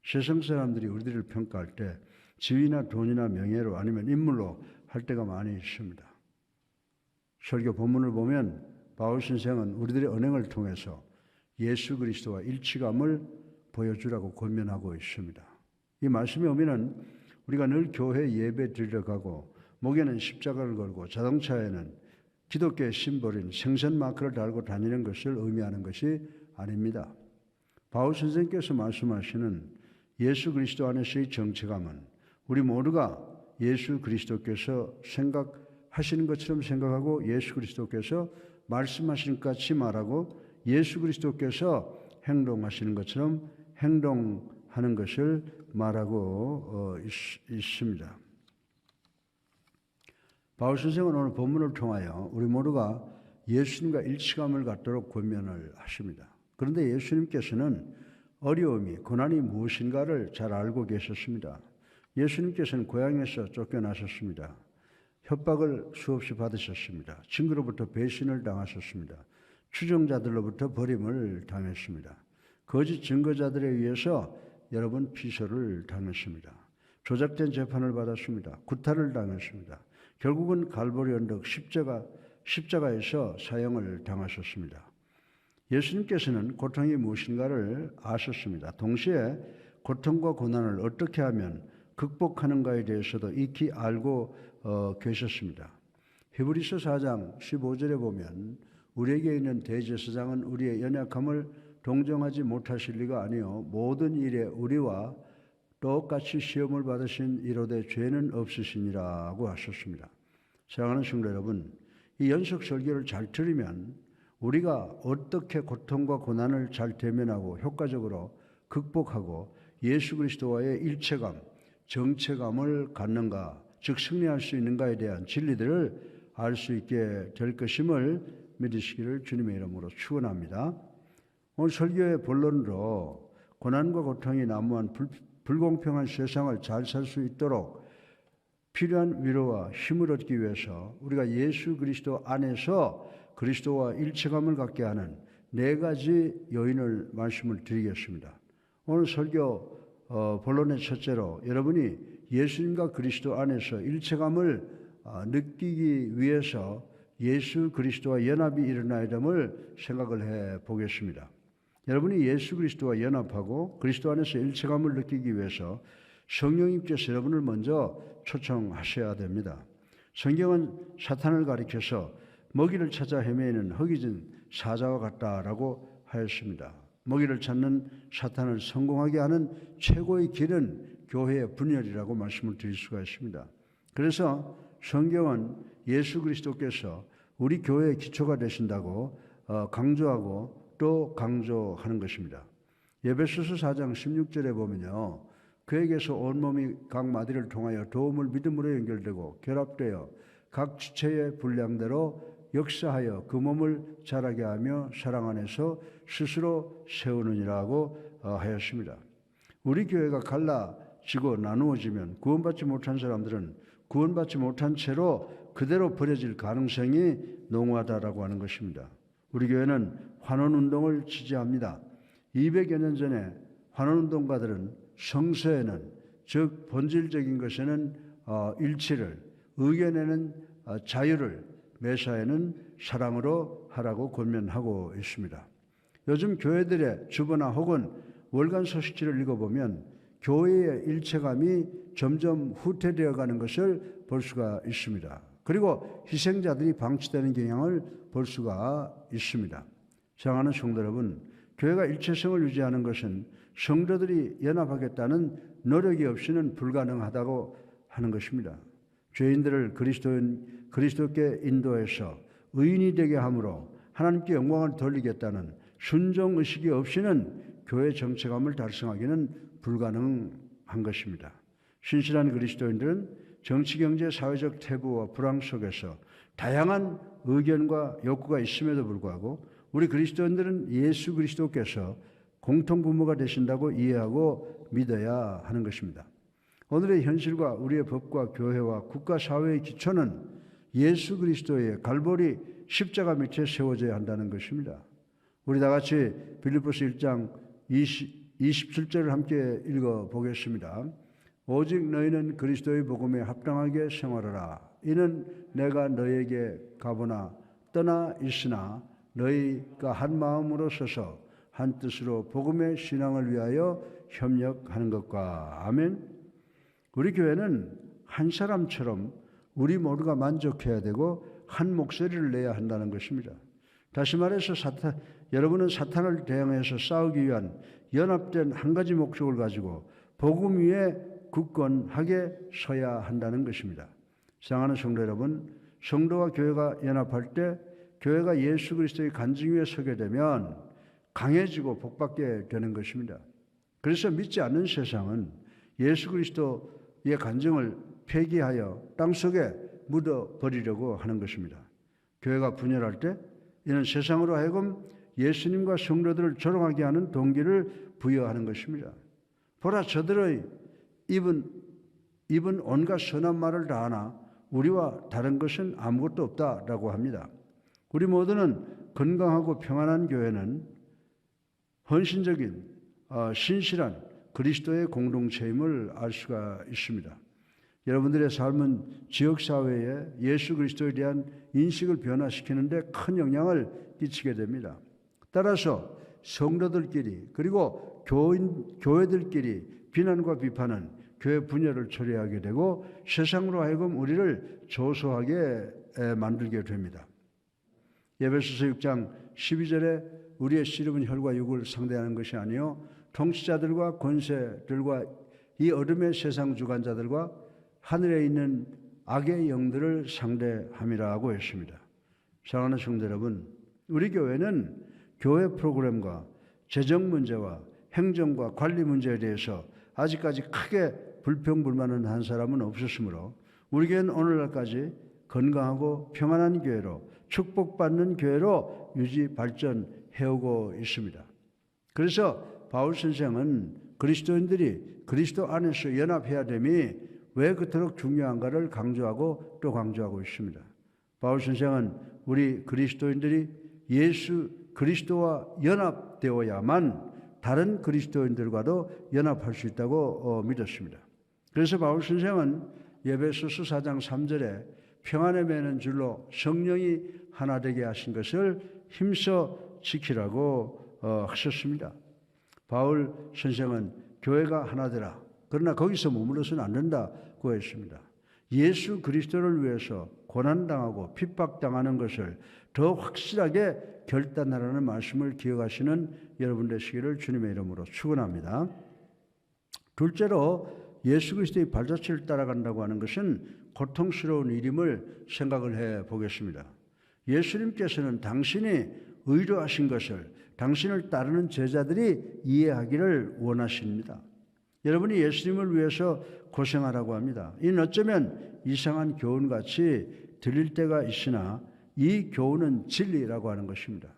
세상 사람들이 우리들을 평가할 때 지위나 돈이나 명예로 아니면 인물로 할 때가 많이 있습니다. 설교 본문을 보면 바울 선생은 우리들의 언행을 통해서 예수 그리스도와 일치감을 보여주라고 권면하고 있습니다. 이 말씀의 의미는 우리가 늘 교회 예배 드리러 가고 목에는 십자가를 걸고 자동차에는 기독교의 심볼인 생선 마크를 달고 다니는 것을 의미하는 것이 아닙니다. 바울 선생께서 말씀하시는 예수 그리스도 안에서의 정체감은 우리 모두가 예수 그리스도께서 생각하시는 것처럼 생각하고 예수 그리스도께서 말씀하시는 것 같이 말하고 예수 그리스도께서 행동하시는 것처럼 행동하는 것을 말하고 있습니다. 바울 선생은 오늘 본문을 통하여 우리 모두가 예수님과 일치감을 갖도록 권면을 하십니다. 그런데 예수님께서는 어려움이, 고난이 무엇인가를 잘 알고 계셨습니다. 예수님께서는 고향에서 쫓겨나셨습니다. 협박을 수없이 받으셨습니다. 친구로부터 배신을 당하셨습니다. 추종자들로부터 버림을 당했습니다. 거짓 증거자들에 의해서 여러 번 피소를 당했습니다. 조작된 재판을 받았습니다. 구타를 당했습니다. 결국은 갈보리 언덕 십자가에서 사형을 당하셨습니다. 예수님께서는 고통이 무엇인가를 아셨습니다. 동시에 고통과 고난을 어떻게 하면 극복하는가에 대해서도 익히 알고 계셨습니다. 히브리서 4장 15절에 보면 우리에게 있는 대제사장은 우리의 연약함을 동정하지 못하실 리가 아니요 모든 일에 우리와 똑같이 시험을 받으신 이로되 죄는 없으시니라고 하셨습니다. 사랑하는 성도 여러분, 이 연속 설교를 잘 들으면 우리가 어떻게 고통과 고난을 잘 대면하고 효과적으로 극복하고 예수 그리스도와의 일체감, 정체감을 갖는가, 즉 승리할 수 있는가에 대한 진리들을 알 수 있게 될 것임을 믿으시기를 주님의 이름으로 축원합니다. 오늘 설교의 본론으로 고난과 고통이 난무한 불공평한 세상을 잘 살 수 있도록 필요한 위로와 힘을 얻기 위해서 우리가 예수 그리스도 안에서 그리스도와 일체감을 갖게 하는 4가지 요인을 말씀을 드리겠습니다. 오늘 설교 본론의 첫째로 여러분이 예수님과 그리스도 안에서 일체감을 느끼기 위해서 예수 그리스도와 연합이 일어나야 됨을 생각을 해 보겠습니다. 여러분이 예수 그리스도와 연합하고 그리스도 안에서 일체감을 느끼기 위해서 성령님께서 여러분을 먼저 초청하셔야 됩니다. 성경은 사탄을 가리켜서 먹이를 찾아 헤매는 허기진 사자와 같다라고 하였습니다. 먹이를 찾는 사탄을 성공하게 하는 최고의 길은 교회의 분열이라고 말씀을 드릴 수가 있습니다. 그래서 성경은 예수 그리스도께서 우리 교회의 기초가 되신다고 강조하고 또 강조하는 것입니다. 에베소서 4장 16절에 보면요. 그에게서 온몸이 각 마디를 통하여 도움을 믿음으로 연결되고 결합되어 각 지체의 분량대로 역사하여 그 몸을 자라게 하며 사랑 안에서 스스로 세우느니라고 하였습니다. 우리 교회가 갈라지고 나누어지면 구원받지 못한 사람들은 구원받지 못한 채로 그대로 버려질 가능성이 농후하다라고 하는 것입니다. 우리 교회는 환원운동을 지지합니다. 200여 년 전에 환원운동가들은 성서에는 즉 본질적인 것에는 일치를, 의견에는 자유를, 매사에는 사랑으로 하라고 권면하고 있습니다. 요즘 교회들의 주보나 혹은 월간 소식지를 읽어보면 교회의 일체감이 점점 후퇴되어 가는 것을 볼 수가 있습니다. 그리고 희생자들이 방치되는 경향을 볼 수가 있습니다. 사랑하는 성도 여러분, 교회가 일체성을 유지하는 것은 성도들이 연합하겠다는 노력이 없이는 불가능하다고 하는 것입니다. 죄인들을 그리스도께 인도해서 의인이 되게 함으로 하나님께 영광을 돌리겠다는 순종의식이 없이는 교회 정체감을 달성하기는 불가능한 것입니다. 신실한 그리스도인들은 정치, 경제, 사회적 태부와 불황 속에서 다양한 의견과 욕구가 있음에도 불구하고 우리 그리스도인들은 예수 그리스도께서 공통부모가 되신다고 이해하고 믿어야 하는 것입니다. 오늘의 현실과 우리의 법과 교회와 국가 사회의 기초는 예수 그리스도의 갈보리 십자가 밑에 세워져야 한다는 것입니다. 우리 다 같이 빌립보서 1장 27절을 함께 읽어 보겠습니다. 오직 너희는 그리스도의 복음에 합당하게 생활하라. 이는 내가 너희에게 가보나 떠나 있으나 너희가 한 마음으로 서서 한 뜻으로 복음의 신앙을 위하여 협력하는 것과. 아멘. 우리 교회는 한 사람처럼 우리 모두가 만족해야 되고 한 목소리를 내야 한다는 것입니다. 다시 말해서 여러분은 사탄을 대항해서 싸우기 위한 연합된 한 가지 목적을 가지고 복음 위에 굳건하게 서야 한다는 것입니다. 사랑하는 성도 여러분, 성도와 교회가 연합할 때 교회가 예수 그리스도의 간증 위에 서게 되면 강해지고 복받게 되는 것입니다. 그래서 믿지 않는 세상은 예수 그리스도의 간증을 폐기하여 땅속에 묻어버리려고 하는 것입니다. 교회가 분열할 때 이는 세상으로 하여금 예수님과 성도들을 조롱하게 하는 동기를 부여하는 것입니다. 보라, 저들의 입은 온갖 선한 말을 다 하나 우리와 다른 것은 아무것도 없다라고 합니다. 우리 모두는 건강하고 평안한 교회는 헌신적인 신실한 그리스도의 공동체임을 알 수가 있습니다. 여러분들의 삶은 지역사회에 예수 그리스도에 대한 인식을 변화시키는 데 큰 영향을 끼치게 됩니다. 따라서 성도들끼리 그리고 교회들끼리 비난과 비판은 교회 분열을 초래하게 되고 세상으로 하여금 우리를 조소하게 만들게 됩니다. 에베소서 6장 12절에 우리의 씨름은 혈과 육을 상대하는 것이 아니요 통치자들과 권세들과 이 어둠의 세상 주관자들과 하늘에 있는 악의 영들을 상대함이라고 했습니다. 사랑하는 성도 여러분, 우리 교회는 교회 프로그램과 재정 문제와 행정과 관리 문제에 대해서 아직까지 크게 불평불만은 한 사람은 없었으므로 우리 교회는 오늘날까지 건강하고 평안한 교회로 축복받는 교회로 유지 발전해오고 있습니다. 그래서 바울 선생은 그리스도인들이 그리스도 안에서 연합해야 됨이 왜 그토록 중요한가를 강조하고 또 강조하고 있습니다. 바울 선생은 우리 그리스도인들이 예수 그리스도와 연합되어야만 다른 그리스도인들과도 연합할 수 있다고 믿었습니다. 그래서 바울 선생은 에베소서 4장 3절에 평안에 매는 줄로 성령이 하나 되게 하신 것을 힘써 지키라고 하셨습니다. 바울 선생은 교회가 하나 되라. 그러나 거기서 머물러서는 안 된다고 했습니다. 예수 그리스도를 위해서 고난당하고 핍박당하는 것을 더 확실하게 결단하라는 말씀을 기억하시는 여러분 되시기를 주님의 이름으로 축원합니다. 둘째로 예수 그리스도의 발자취를 따라간다고 하는 것은 고통스러운 일임을 생각을 해 보겠습니다. 예수님께서는 당신이 의로하신 것을 당신을 따르는 제자들이 이해하기를 원하십니다. 여러분이 예수님을 위해서 고생하라고 합니다. 이는 어쩌면 이상한 교훈같이 들릴 때가 있으나 이 교훈은 진리라고 하는 것입니다.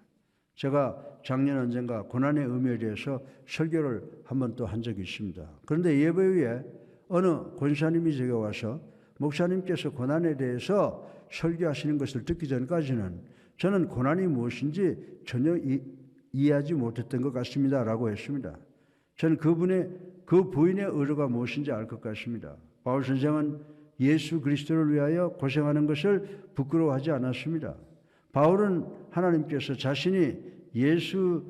제가 작년 언젠가 고난의 의미에 대해서 설교를 한 번 또 한 적이 있습니다. 그런데 예배 후에 어느 권사님이 제게 와서 목사님께서 고난에 대해서 설교하시는 것을 듣기 전까지는 저는 고난이 무엇인지 전혀 이해하지 못했던 것 같습니다 라고 했습니다. 저는 그 부인의 의도가 무엇인지 알 것 같습니다. 바울 선생은 예수 그리스도를 위하여 고생하는 것을 부끄러워하지 않았습니다. 바울은 하나님께서 자신이 예수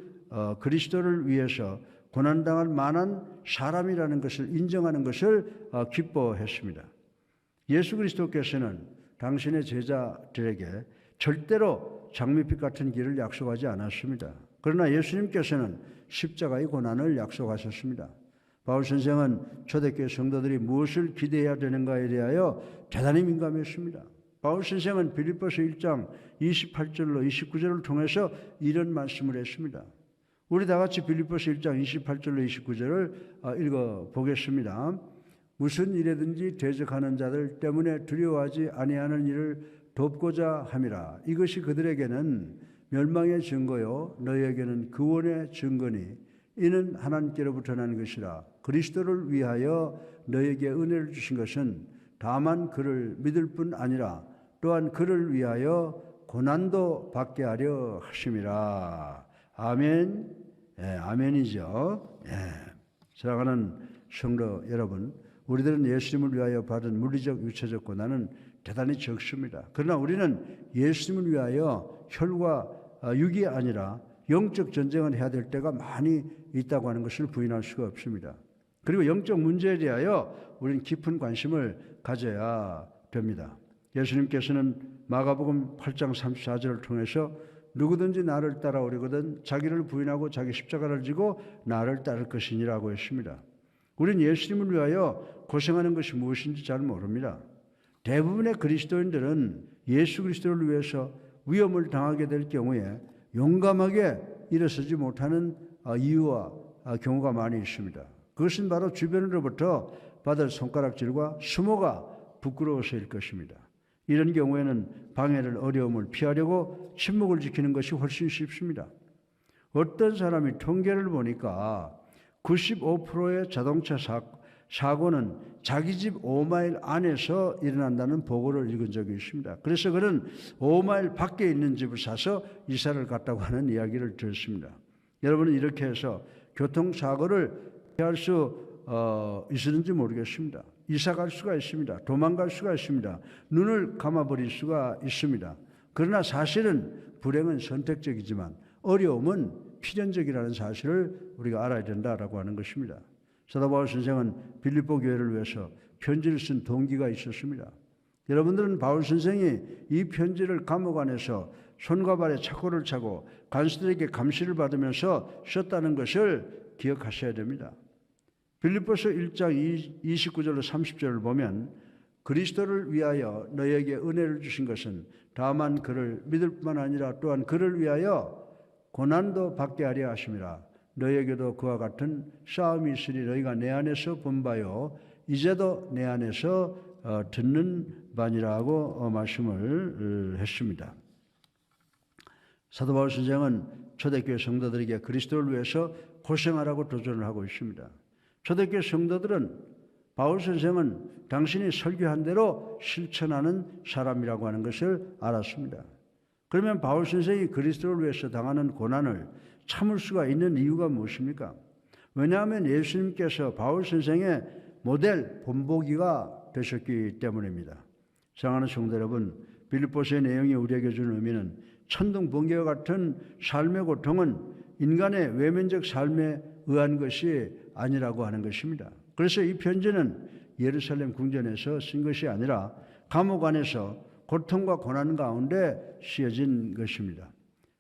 그리스도를 위해서 고난당할 만한 사람이라는 것을 인정하는 것을 기뻐했습니다. 예수 그리스도께서는 당신의 제자들에게 절대로 장밋빛 같은 길을 약속하지 않았습니다. 그러나 예수님께서는 십자가의 고난을 약속하셨습니다. 바울 선생은 초대교회 성도들이 무엇을 기대해야 되는가에 대하여 대단히 민감했습니다. 바울 선생은 빌립보서 1장 28절로 29절을 통해서 이런 말씀을 했습니다. 우리 다 같이 빌립보서 1장 28절로 29절을 읽어보겠습니다. 무슨 일에든지 대적하는 자들 때문에 두려워하지 아니하는 일을 돕고자 함이라. 이것이 그들에게는 멸망의 증거요 너희에게는 구원의 증거니 이는 하나님께로부터 난 것이라. 그리스도를 위하여 너에게 은혜를 주신 것은 다만 그를 믿을 뿐 아니라 또한 그를 위하여 고난도 받게 하려 하심이라. 아멘. 아멘이죠. 사랑하는 성도 여러분, 우리들은 예수님을 위하여 받은 물리적, 육체적 고난은 대단히 적습니다. 그러나 우리는 예수님을 위하여 혈과 육이 아니라 영적 전쟁을 해야 될 때가 많이 있다고 하는 것을 부인할 수가 없습니다. 그리고 영적 문제에 대하여 우리는 깊은 관심을 가져야 됩니다. 예수님께서는 마가복음 8장 34절을 통해서 누구든지 나를 따라오려거든 자기를 부인하고 자기 십자가를 지고 나를 따를 것이니라고 했습니다. 우리는 예수님을 위하여 고생하는 것이 무엇인지 잘 모릅니다. 대부분의 그리스도인들은 예수 그리스도를 위해서 위험을 당하게 될 경우에 용감하게 일어서지 못하는 이유와 경우가 많이 있습니다. 그것은 바로 주변으로부터 받을 손가락질과 수모가 부끄러워서일 것입니다. 이런 경우에는 방해를 어려움을 피하려고 침묵을 지키는 것이 훨씬 쉽습니다. 어떤 사람이 통계를 보니까 95%의 자동차 사고는 자기 집 5마일 안에서 일어난다는 보고를 읽은 적이 있습니다. 그래서 그는 5마일 밖에 있는 집을 사서 이사를 갔다고 하는 이야기를 들었습니다. 여러분은 이렇게 해서 교통사고를 피할 수 있었는지 모르겠습니다. 이사 갈 수가 있습니다. 도망갈 수가 있습니다. 눈을 감아버릴 수가 있습니다. 그러나 사실은 불행은 선택적이지만 어려움은 필연적이라는 사실을 우리가 알아야 된다라고 하는 것입니다. 사도 바울 선생은 빌립보 교회를 위해서 편지를 쓴 동기가 있었습니다. 여러분들은 바울 선생이 이 편지를 감옥 안에서 손과 발에 착고를 차고 간수들에게 감시를 받으면서 썼다는 것을 기억하셔야 됩니다. 빌립보서 1장 29절로 30절을 보면 그리스도를 위하여 너희에게 은혜를 주신 것은 다만 그를 믿을 뿐만 아니라 또한 그를 위하여 고난도 받게 하려 하심이라. 너희에게도 그와 같은 싸움이 있으니 너희가 내 안에서 본 바요 이제도 내 안에서 듣는 바니라고 말씀을 했습니다. 사도 바울 선생은 초대교회 성도들에게 그리스도를 위해서 고생하라고 도전을 하고 있습니다. 초대교회 성도들은 바울 선생은 당신이 설교한 대로 실천하는 사람이라고 하는 것을 알았습니다. 그러면 바울 선생이 그리스도를 위해서 당하는 고난을 참을 수가 있는 이유가 무엇입니까? 왜냐하면 예수님께서 바울 선생의 모델 본보기가 되셨기 때문입니다. 사랑하는 성도 여러분, 빌립보서의 내용이 우리에게 주는 의미는 천둥 번개와 같은 삶의 고통은 인간의 외면적 삶에 의한 것이 아니라고 하는 것입니다. 그래서 이 편지는 예루살렘 궁전에서 쓴 것이 아니라 감옥 안에서 고통과 고난 가운데 쓰여진 것입니다.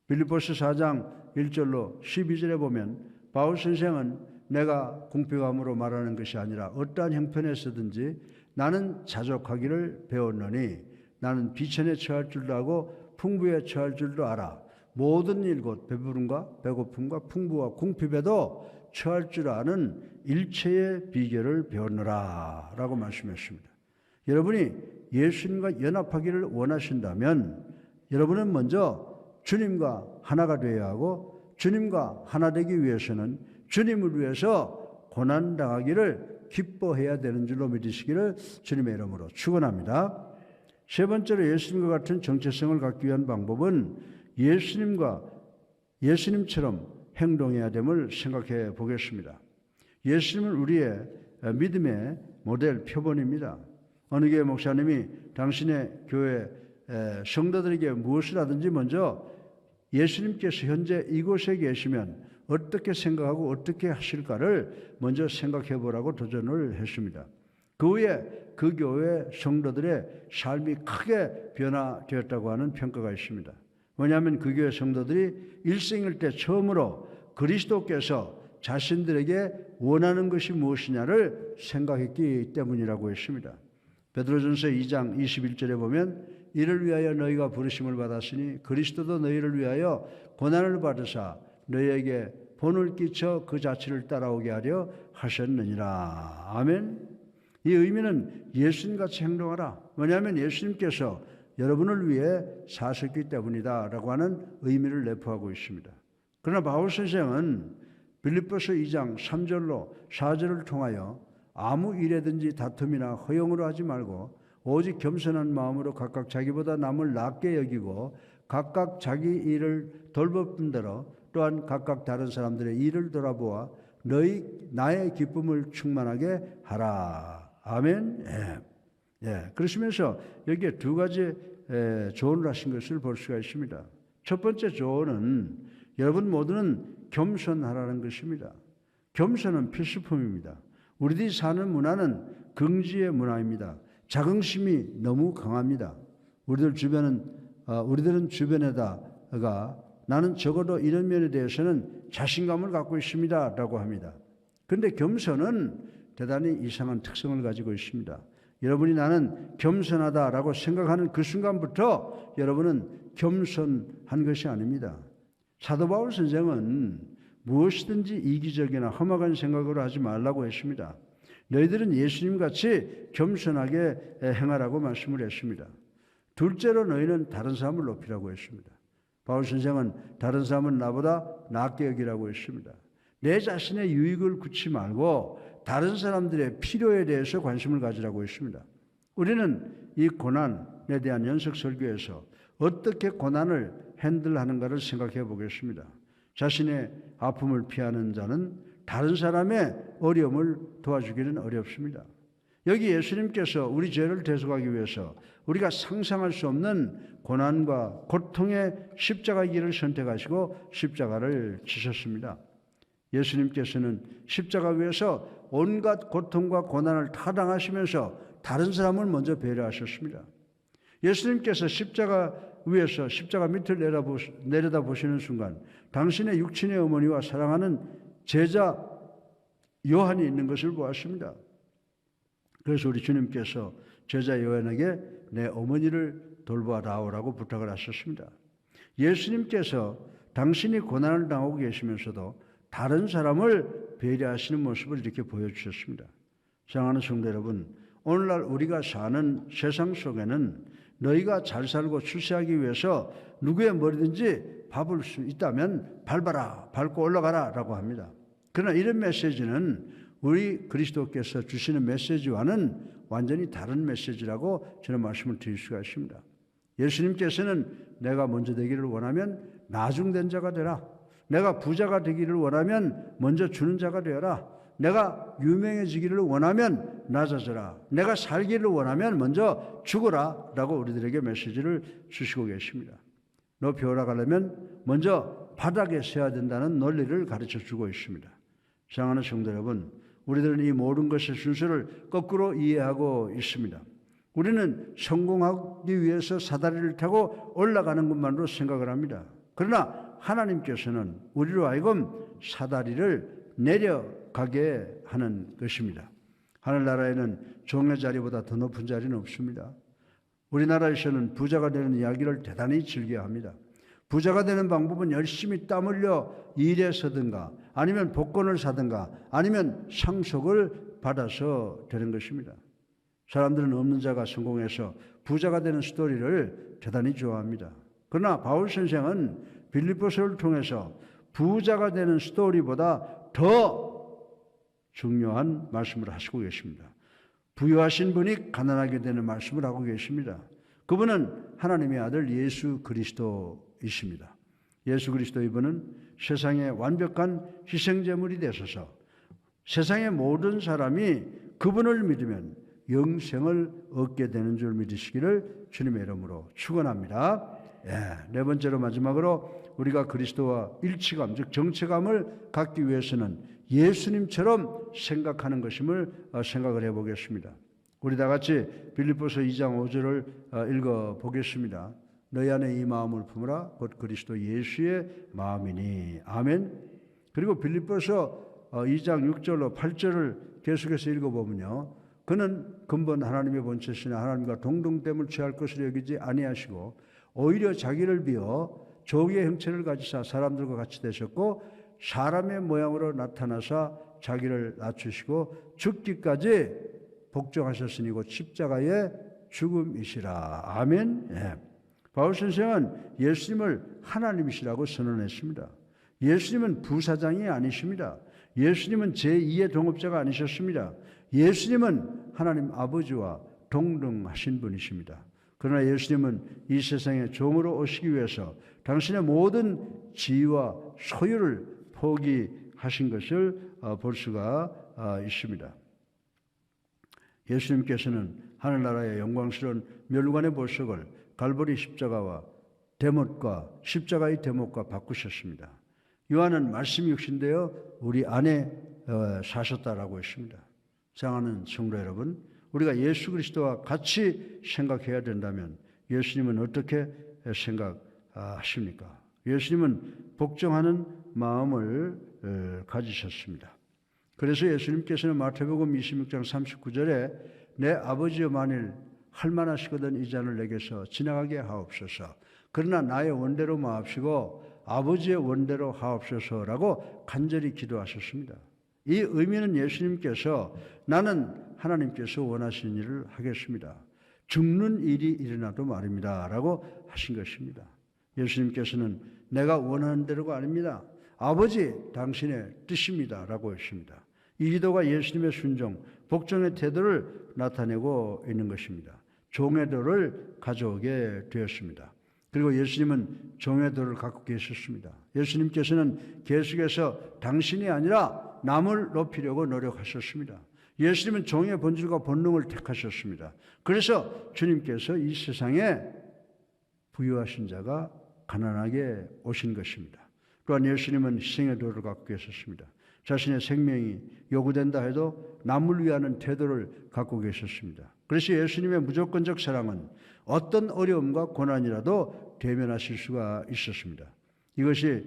빌립보서 4장 1절로 12절에 보면 바울 선생은 내가 궁핍함으로 말하는 것이 아니라 어떠한 형편에서든지 나는 자족하기를 배웠노니 나는 비천에 처할 줄도 알고 풍부에 처할 줄도 알아. 모든 일 곧 배부름과 배고픔과 풍부와 궁핍에도 처할 줄 아는 일체의 비결을 배웠노라 라고 말씀했습니다. 여러분이 예수님과 연합하기를 원하신다면 여러분은 먼저 주님과 하나가 되어야 하고 주님과 하나 되기 위해서는 주님을 위해서 고난당하기를 기뻐해야 되는 줄로 믿으시기를 주님의 이름으로 축원합니다. 세 번째로 예수님과 같은 정체성을 갖기 위한 방법은 예수님처럼 행동해야 됨을 생각해 보겠습니다. 예수님은 우리의 믿음의 모델 표본입니다. 어느 교회 목사님이 당신의 교회 성도들에게 무엇을 하든지 먼저 예수님께서 현재 이곳에 계시면 어떻게 생각하고 어떻게 하실까를 먼저 생각해 보라고 도전을 했습니다. 그 후에 그 교회 성도들의 삶이 크게 변화되었다고 하는 평가가 있습니다. 왜냐하면 그 교회 성도들이 일생일 때 처음으로 그리스도께서 자신들에게 원하는 것이 무엇이냐를 생각했기 때문이라고 했습니다. 베드로전서 2장 21절에 보면 이를 위하여 너희가 부르심을 받았으니 그리스도도 너희를 위하여 고난을 받으사 너희에게 본을 끼쳐 그 자취를 따라오게 하려 하셨느니라. 아멘. 이 의미는 예수님같이 행동하라. 왜냐하면 예수님께서 여러분을 위해 사셨기 때문이다 라고 하는 의미를 내포하고 있습니다. 그러나 바울 선생은 빌립보서 2장 3절로 4절을 통하여 아무 일에든지 다툼이나 허용으로 하지 말고 오직 겸손한 마음으로 각각 자기보다 남을 낫게 여기고 각각 자기 일을 돌볼 뿐더러 또한 각각 다른 사람들의 일을 돌아보아 나의 기쁨을 충만하게 하라. 아멘. 예. 그러시면서 여기에 두 가지 조언을 하신 것을 볼 수가 있습니다. 첫 번째 조언은 여러분 모두는 겸손하라는 것입니다. 겸손은 필수품입니다. 우리들이 사는 문화는 긍지의 문화입니다. 자긍심이 너무 강합니다. 우리들은 주변에다가 나는 적어도 이런 면에 대해서는 자신감을 갖고 있습니다 라고 합니다. 그런데 겸손은 대단히 이상한 특성을 가지고 있습니다. 여러분이 나는 겸손하다라고 생각하는 그 순간부터 여러분은 겸손한 것이 아닙니다. 사도 바울 선생은 무엇이든지 이기적이나 험악한 생각으로 하지 말라고 했습니다. 너희들은 예수님같이 겸손하게 행하라고 말씀을 했습니다. 둘째로 너희는 다른 사람을 높이라고 했습니다. 바울 선생은 다른 사람은 나보다 낫게 여기라고 했습니다. 내 자신의 유익을 굳지 말고 다른 사람들의 필요에 대해서 관심을 가지라고 했습니다. 우리는 이 고난에 대한 연속 설교에서 어떻게 고난을 핸들하는가를 생각해 보겠습니다. 자신의 아픔을 피하는 자는 다른 사람의 어려움을 도와주기는 어렵습니다. 여기 예수님께서 우리 죄를 대속하기 위해서 우리가 상상할 수 없는 고난과 고통의 십자가 길을 선택하시고 십자가를 지셨습니다. 예수님께서는 십자가 위에서 온갖 고통과 고난을 타당하시면서 다른 사람을 먼저 배려하셨습니다. 예수님께서 십자가 위에서 십자가 밑을 내려다보시는 순간 당신의 육친의 어머니와 사랑하는 제자 요한이 있는 것을 보았습니다. 그래서 우리 주님께서 제자 요한에게 내 어머니를 돌보아다오라고 부탁을 하셨습니다. 예수님께서 당신이 고난을 당하고 계시면서도 다른 사람을 배려하시는 모습을 이렇게 보여주셨습니다. 사랑하는 성도 여러분, 오늘날 우리가 사는 세상 속에는 너희가 잘 살고 출세하기 위해서 누구의 머리든지 밟을 수 있다면 밟아라, 밟고 올라가라 라고 합니다. 그러나 이런 메시지는 우리 그리스도께서 주시는 메시지와는 완전히 다른 메시지라고 저는 말씀을 드릴 수가 있습니다. 예수님께서는 내가 먼저 되기를 원하면 나중된 자가 되라. 내가 부자가 되기를 원하면 먼저 주는 자가 되어라. 내가 유명해지기를 원하면 낮아져라. 내가 살기를 원하면 먼저 죽어라 라고 우리들에게 메시지를 주시고 계십니다. 높이 올라가려면 먼저 바닥에 서야 된다는 논리를 가르쳐 주고 있습니다. 사랑하는 성도 여러분, 우리들은 이 모든 것의 순서를 거꾸로 이해하고 있습니다. 우리는 성공하기 위해서 사다리를 타고 올라가는 것만으로 생각을 합니다. 그러나 하나님께서는 우리로 하여금 사다리를 내려가게 하는 것입니다. 하늘나라에는 종의 자리보다 더 높은 자리는 없습니다. 우리나라에서는 부자가 되는 이야기를 대단히 즐겨합니다. 부자가 되는 방법은 열심히 땀 흘려 일해서든가 아니면 복권을 사든가 아니면 상속을 받아서 되는 것입니다. 사람들은 없는 자가 성공해서 부자가 되는 스토리를 대단히 좋아합니다. 그러나 바울 선생은 빌립보서를 통해서 부자가 되는 스토리보다 더 중요한 말씀을 하시고 계십니다. 부유하신 분이 가난하게 되는 말씀을 하고 계십니다. 그분은 하나님의 아들 예수 그리스도이십니다. 예수 그리스도 이분은 세상의 완벽한 희생제물이 되셔서 세상의 모든 사람이 그분을 믿으면 영생을 얻게 되는 줄 믿으시기를 주님의 이름으로 축원합니다. 네 번째로 마지막으로 우리가 그리스도와 일치감, 즉 정체감을 갖기 위해서는 예수님처럼 생각하는 것임을 생각을 해보겠습니다. 우리 다 같이 빌립보서 2장 5절을 읽어보겠습니다. 너희 안에 이 마음을 품으라 곧 그리스도 예수의 마음이니. 아멘. 그리고 빌립보서 2장 6절로 8절을 계속해서 읽어보면요. 그는 근본 하나님의 본체시나 하나님과 동등됨을 취할 것으로 여기지 아니하시고 오히려 자기를 비어 조기의 형체를 가지사 사람들과 같이 되셨고 사람의 모양으로 나타나사 자기를 낮추시고 죽기까지 복종하셨으니 곧 십자가의 죽음이시라. 아멘. 바울 선생은 예수님을 하나님이시라고 선언했습니다. 예수님은 부사장이 아니십니다. 예수님은 제2의 동업자가 아니셨습니다. 예수님은 하나님 아버지와 동등하신 분이십니다. 그러나 예수님은 이 세상에 종으로 오시기 위해서 당신의 모든 지위와 소유를 포기하신 것을 볼 수가 있습니다. 예수님께서는 하늘나라의 영광스러운 멸관의 보석을 갈보리 십자가와 대못과 십자가의 대못과 바꾸셨습니다. 요한은 말씀이 육신되어 우리 안에 사셨다라고 했습니다. 사랑하는 성도 여러분, 우리가 예수 그리스도와 같이 생각해야 된다면 예수님은 어떻게 생각하십니까? 예수님은 복종하는 마음을 가지셨습니다. 그래서 예수님께서는 마태복음 26장 39절에 내 아버지여 만일 할 만하시거든 이 잔을 내게서 지나가게 하옵소서. 그러나 나의 원대로 마옵시고 아버지의 원대로 하옵소서라고 간절히 기도하셨습니다. 이 의미는 예수님께서 나는 하나님께서 원하시는 일을 하겠습니다. 죽는 일이 일어나도 말입니다. 라고 하신 것입니다. 예수님께서는 내가 원하는 대로가 아닙니다. 아버지 당신의 뜻입니다. 라고 했습니다. 이 기도가 예수님의 순종, 복종의 태도를 나타내고 있는 것입니다. 종의 도를 가져오게 되었습니다. 그리고 예수님은 종의 도를 갖고 계셨습니다. 예수님께서는 계속해서 당신이 아니라 남을 높이려고 노력하셨습니다. 예수님은 종의 본질과 본능을 택하셨습니다. 그래서 주님께서 이 세상에 부유하신 자가 가난하게 오신 것입니다. 또한 예수님은 희생의 도를 갖고 계셨습니다. 자신의 생명이 요구된다 해도 남을 위하는 태도를 갖고 계셨습니다. 그래서 예수님의 무조건적 사랑은 어떤 어려움과 고난이라도 대면하실 수가 있었습니다. 이것이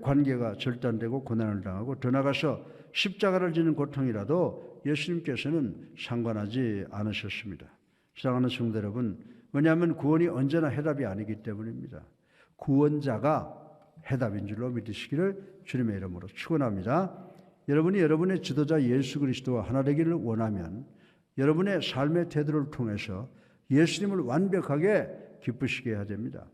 관계가 절단되고 고난을 당하고 더 나아가서 십자가를 지는 고통이라도 예수님께서는 상관하지 않으셨습니다. 사랑하는 성도 여러분, 왜냐하면 구원이 언제나 해답이 아니기 때문입니다. 구원자가 해답인 줄로 믿으시기를 주님의 이름으로 축원합니다. 여러분이 여러분의 지도자 예수 그리스도와 하나 되기를 원하면 여러분의 삶의 태도를 통해서 예수님을 완벽하게 기쁘시게 해야 됩니다.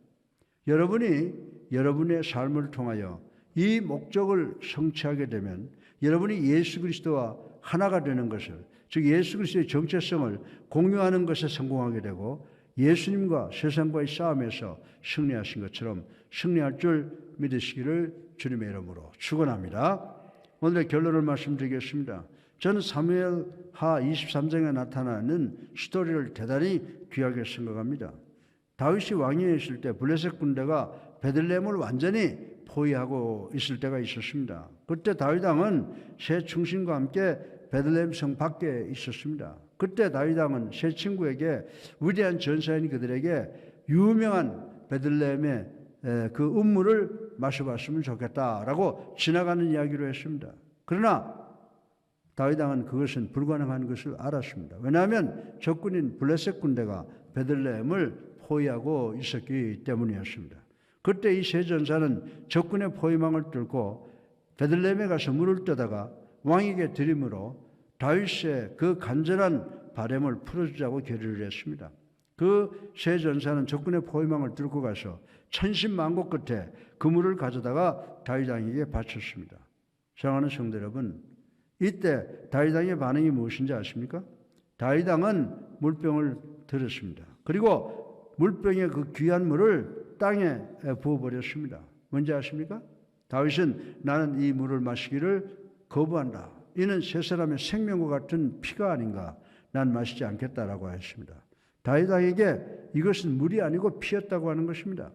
여러분이 여러분의 삶을 통하여 이 목적을 성취하게 되면 여러분이 예수 그리스도와 하나가 되는 것을, 즉 예수 그리스도의 정체성을 공유하는 것에 성공하게 되고 예수님과 세상과의 싸움에서 승리하신 것처럼 승리할 줄 믿으시기를 주님의 이름으로 축원합니다. 오늘의 결론을 말씀드리겠습니다. 저는 사무엘하 23장에 나타나는 스토리를 대단히 귀하게 생각합니다. 다윗이 왕위에 있을 때 블레셋 군대가 베들레헴을 완전히 포위하고 있을 때가 있었습니다. 그때 다윗 왕은 세 충신과 함께 베들레헴 성 밖에 있었습니다. 그때 다윗 왕은 세 친구에게 위대한 전사인 그들에게 유명한 베들레헴의 그 음물을 마셔봤으면 좋겠다라고 지나가는 이야기로 했습니다. 그러나 다윗 왕은 그것은 불가능한 것을 알았습니다. 왜냐하면 적군인 블레셋 군대가 베들레헴을 포위하고 있었기 때문이었습니다. 그때 이 세 전사는 적군의 포위망을 뚫고 베들레헴에 가서 물을 떠다가 왕에게 드림으로 다윗의 그 간절한 바람을 풀어주자고 결의를 했습니다. 그 세 전사는 적군의 포위망을 뚫고 가서 천신만고 끝에 그 물을 가져다가 다윗 왕에게 바쳤습니다. 사랑하는 성도 여러분, 이때 다윗 왕의 반응이 무엇인지 아십니까? 다윗 왕은 물병을 들었습니다. 그리고 물병의 그 귀한 물을 땅에 부어버렸습니다. 뭔지 아십니까? 다윗은 나는 이 물을 마시기를 거부한다. 이는 세 사람의 생명과 같은 피가 아닌가. 난 마시지 않겠다라고 했습니다. 다윗 왕에게 이것은 물이 아니고 피였다고 하는 것입니다.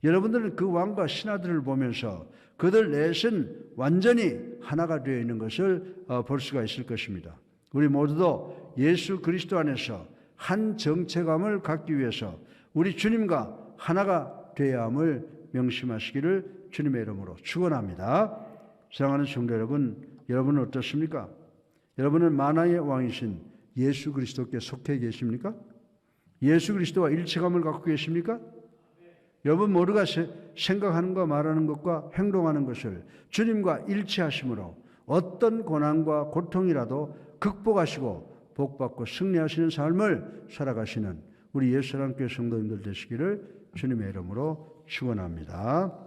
여러분들은 그 왕과 신하들을 보면서 그들 넷은 완전히 하나가 되어 있는 것을 볼 수가 있을 것입니다. 우리 모두도 예수 그리스도 안에서 한 정체감을 갖기 위해서 우리 주님과 하나가 되어야 함을 명심하시기를 주님의 이름으로 축원합니다. 사랑하는 성도 여러분, 여러분은 어떻습니까? 여러분은 만왕의 왕이신 예수 그리스도께 속해 계십니까? 예수 그리스도와 일체감을 갖고 계십니까? 여러분 모두가 생각하는 것, 말하는 것과 행동하는 것을 주님과 일치하심으로 어떤 고난과 고통이라도 극복하시고 복받고 승리하시는 삶을 살아가시는 우리 예수랑교회 성도님들 되시기를 주님의 이름으로 축원합니다.